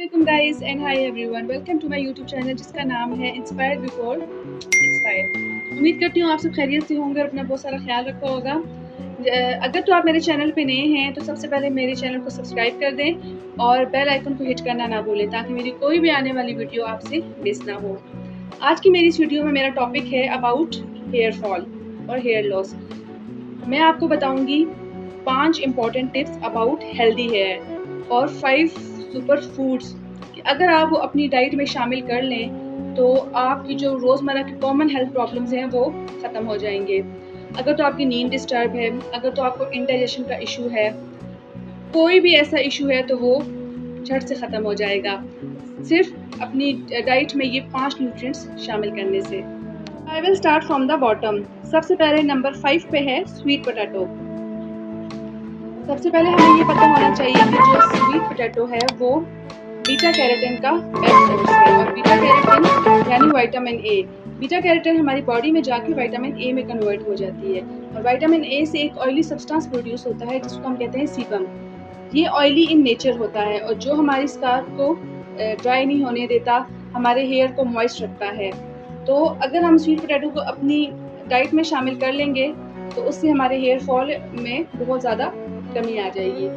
Welcome guys and hi everyone, welcome to my YouTube channel जिसका नाम है inspired before expire. उम्मीद करती हूँ आप सब खैरियत से होंगे और अपना बहुत सारा ख्याल रखा होगा। अगर तो आप मेरे चैनल पे नए हैं तो सबसे पहले मेरे चैनल को सब्सक्राइब कर दें और बेल आइकन को हिट करना ना भूलें ताकि मेरी कोई भी आने वाली वीडियो आपसे मिस ना हो। आज की मेरी इस वीडियो में मेरा टॉपिक है अबाउट हेयर फॉल और हेयर लॉस। मैं आपको बताऊंगी 5 important tips about healthy hair और 5 सुपर फूड्स कि अगर आप वो अपनी डाइट में शामिल कर लें तो आपकी जो रोज़मर्रा की कॉमन हेल्थ प्रॉब्लम्स हैं वो ख़त्म हो जाएंगे। अगर तो आपकी नींद डिस्टर्ब है, अगर तो आपको इंडाइजेशन का इशू है, कोई भी ऐसा इशू है तो वो झट से ख़त्म हो जाएगा सिर्फ अपनी डाइट में ये 5 न्यूट्रिएंट्स शामिल करने से। I will start from the bottom. सबसे पहले नंबर 5 पे है स्वीट पोटैटो। सबसे पहले हमें ये पता होना चाहिए कि जो स्वीट पोटैटो है वो बीटा कैरोटीन का बेस्ट सोर्स है और बीटा कैरोटीन यानी विटामिन ए। बीटा कैरोटीन हमारी बॉडी में जाके विटामिन ए में कन्वर्ट हो जाती है और विटामिन ए से एक ऑयली सब्सटेंस प्रोड्यूस होता है जिसको हम कहते हैं सीबम। ये ऑयली इन नेचर होता है और जो हमारी स्काल्प को ड्राई नहीं होने देता, हमारे हेयर को मॉइस्ट रखता है। तो अगर हम स्वीट पोटैटो को अपनी डाइट में शामिल कर लेंगे तो उससे हमारे हेयर फॉल में बहुत ज़्यादा कमी आ जाएगी।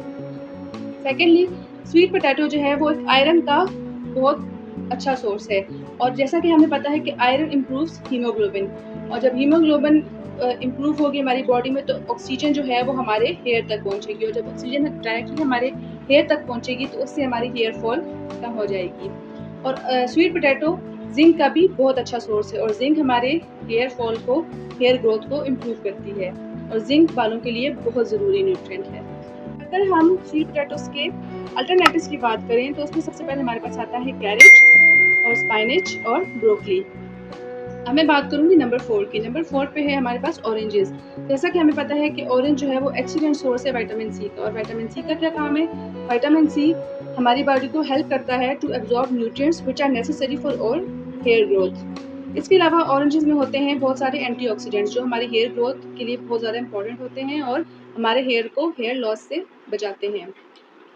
सेकेंडली, स्वीट पोटैटो जो है वो एक आयरन का बहुत अच्छा सोर्स है और जैसा कि हमें पता है कि आयरन इम्प्रूव्स हीमोग्लोबिन और जब हीमोग्लोबिन इम्प्रूव होगी हमारी बॉडी में तो ऑक्सीजन जो है वो हमारे हेयर तक पहुंचेगी और जब ऑक्सीजन डायरेक्टली हमारे हेयर तक पहुंचेगी तो उससे हमारी हेयर फॉल कम हो जाएगी। और स्वीट पोटैटो जिंक का भी बहुत अच्छा सोर्स है और जिंक हमारे हेयर फॉल को, हेयर ग्रोथ को इम्प्रूव करती है और जिंक बालों के लिए बहुत ज़रूरी न्यूट्रिएंट है। अगर हम स्वीट पोटैटोस के अल्टरनेटिव्स की बात करें तो उसमें सबसे पहले हमारे पास आता है कैरेट और स्पाइनच और ब्रोकली। अब मैं बात करूंगी नंबर 4 की। नंबर 4 पे है हमारे पास ऑरेंजेस। जैसा कि हमें पता है कि ऑरेंज जो है वो एक्सीलेंट सोर्स है विटामिन सी का और विटामिन सी का क्या काम है? विटामिन सी हमारी बॉडी को हेल्प करता है to absorb nutrients which are necessary for all hair growth. इसके अलावा ऑरेंजेस में होते हैं बहुत सारे एंटीऑक्सीडेंट्स जो हमारी हेयर ग्रोथ के लिए बहुत ज़्यादा इंपॉर्टेंट होते हैं और हमारे हेयर को हेयर लॉस से बचाते हैं।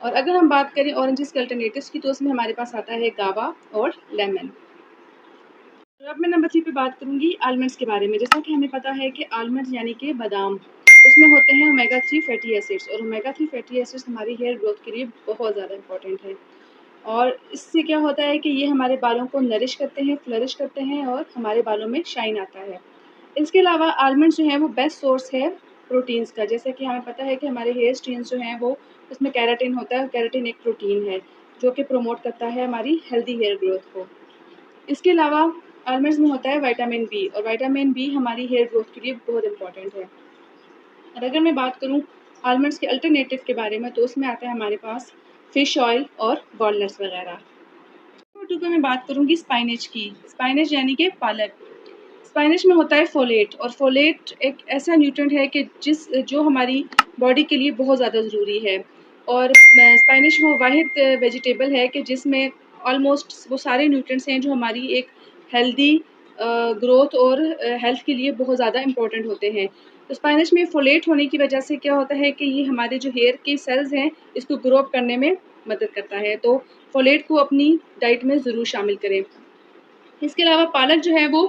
और अगर हम बात करें ऑरेंजेस के अल्टरनेटिव्स की तो उसमें हमारे पास आता है गावा और लेमन। तो अब मैं नंबर 3 पे बात करूंगी आलमंड्स के बारे में। जैसा कि हमें पता है कि आलमंड्स यानी कि बादाम, उसमें होते हैं ओमेगा 3 फैटी एसिड्स और ओमेगा 3 फैटी एसिड्स हमारी हेयर ग्रोथ के लिए बहुत ज़्यादा इंपॉर्टेंट है। और इससे क्या होता है कि ये हमारे बालों को नरिश करते हैं, फ्लरिश करते हैं और हमारे बालों में शाइन आता है। इसके अलावा आलमंड्स जो हैं वो बेस्ट सोर्स है प्रोटीन्स का। जैसे कि हमें पता है कि हमारे हेयर स्ट्रीन्स जो हैं वो उसमें केराटिन होता है और केराटिन एक प्रोटीन है जो कि प्रमोट करता है हमारी हेल्दी हेयर ग्रोथ को। इसके अलावा आलमंड्स में होता है विटामिन बी और विटामिन बी हमारी हेयर ग्रोथ के लिए बहुत इंपॉर्टेंट है। और अगर मैं बात करूँ आलमंड्स के अल्टरनेटिव के बारे में तो उसमें आता है हमारे पास फिश ऑयल और वॉलनट्स वगैरह। नंबर 2 पे मैं बात करूँगी स्पाइनच की। स्पाइनच यानी कि पालक। स्पाइनच में होता है फोलेट और फोलेट एक ऐसा न्यूट्रिएंट है कि जो हमारी बॉडी के लिए बहुत ज़्यादा ज़रूरी है। और स्पाइनच वो वाहिद वेजिटेबल है कि जिसमें ऑलमोस्ट वो सारे न्यूट्रिएंट्स हैं जो हमारी एक हेल्दी ग्रोथ और हेल्थ के लिए बहुत ज़्यादा इंपॉर्टेंट होते हैं। तो स्पाइनच में फोलेट होने की वजह से क्या होता है कि ये हमारे जो हेयर के सेल्स हैं इसको ग्रो अप करने में मदद करता है। तो फोलेट को अपनी डाइट में ज़रूर शामिल करें। इसके अलावा पालक जो है वो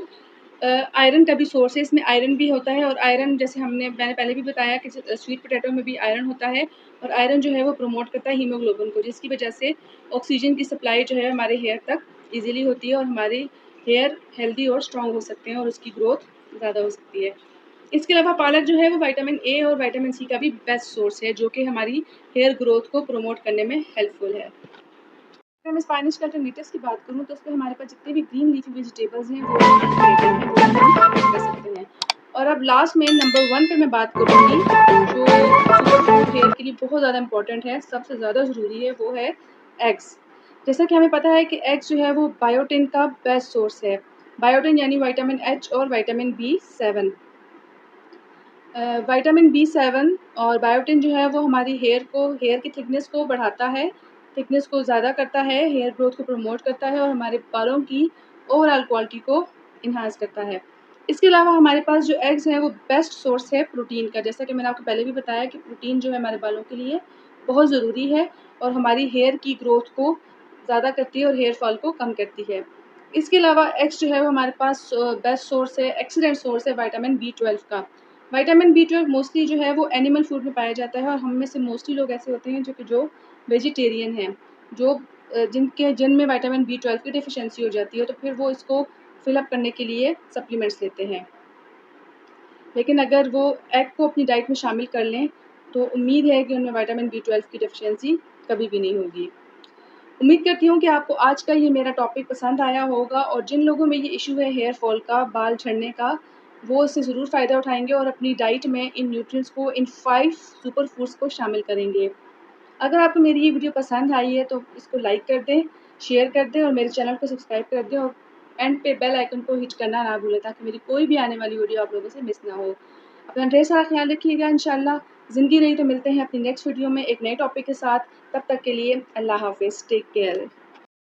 आयरन का भी सोर्स है। इसमें आयरन भी होता है और आयरन जैसे मैंने पहले भी बताया कि स्वीट पोटैटो में भी आयरन होता है और आयरन जो है वो प्रमोट करता है हीमोग्लोबिन को, जिसकी वजह से ऑक्सीजन की सप्लाई जो है हमारे हेयर तक ईजिली होती है और हमारे हेयर हेल्दी और स्ट्रॉन्ग हो सकते हैं और उसकी ग्रोथ ज़्यादा हो सकती है। इसके अलावा पालक जो है वो विटामिन ए और विटामिन सी का भी बेस्ट सोर्स है जो कि हमारी हेयर ग्रोथ को प्रमोट करने में हेल्पफुल है। अगर मैं स्पाइनच के अल्टरनेटिव्स की बात करूँ तो उसमें हमारे पास जितने भी ग्रीन लीफी वेजिटेबल्स हैं वो अल्टरनेटिव हैं, वो हम कर सकते हैं। और अब लास्ट में नंबर 1 पे मैं बात करूँगी जो सुपर फूड हेयर के लिए बहुत ज़्यादा इंपॉर्टेंट है, सबसे ज़्यादा ज़रूरी है, वो है एग्स। जैसा कि हमें पता है कि एग्स जो है वो बायोटिन का बेस्ट सोर्स है। बायोटिन यानी विटामिन एच और विटामिन बी7। विटामिन बी7 और बायोटिन जो है वो हमारी हेयर की थिकनेस को बढ़ाता है, थिकनेस को ज़्यादा करता है, हेयर ग्रोथ को प्रमोट करता है और हमारे बालों की ओवरऑल क्वालिटी को इन्हांस करता है। इसके अलावा हमारे पास जो एग्स हैं वो बेस्ट सोर्स है प्रोटीन का। जैसा कि मैंने आपको पहले भी बताया कि प्रोटीन जो है हमारे बालों के लिए बहुत ज़रूरी है और हमारी हेयर की ग्रोथ को ज़्यादा करती है और हेयर फॉल को कम करती है। इसके अलावा एग्स जो है वो हमारे पास बेस्ट सोर्स है, एक्सीलेंट सोर्स है विटामिन B12 का। विटामिन B12 मोस्टली जो है वो एनिमल फूड में पाया जाता है और हम में से मोस्टली लोग ऐसे होते हैं जो वेजिटेरियन हैं, जो जिनमें विटामिन B12 की डेफिशिएंसी हो जाती है, तो फिर वो इसको फिल अप करने के लिए सप्लीमेंट्स लेते हैं। लेकिन अगर वो एग को अपनी डाइट में शामिल कर लें तो उम्मीद है कि उनमें विटामिन B12 की डेफिशिएंसी कभी भी नहीं होगी। उम्मीद करती हूँ कि आपको आज का ये मेरा टॉपिक पसंद आया होगा और जिन लोगों में ये इशू है हेयर फॉल का, बाल झड़ने का, वो इससे ज़रूर फ़ायदा उठाएंगे और अपनी डाइट में इन न्यूट्रिएंट्स को, इन 5 सुपर फूड्स को शामिल करेंगे। अगर आपको मेरी ये वीडियो पसंद आई है तो इसको लाइक कर दें, शेयर कर दें और मेरे चैनल को सब्सक्राइब कर दें और एंड पे बेल आइकन को हिट करना ना भूलें ताकि मेरी कोई भी आने वाली वीडियो आप लोगों से मिस ना हो। अपना ढेर सारा ख्याल रखिएगा। इंशाल्लाह ज़िंदगी रही तो मिलते हैं अपनी नेक्स्ट वीडियो में एक नए टॉपिक के साथ। तब तक के लिए अल्लाह हाफ़िज़, टेक केयर।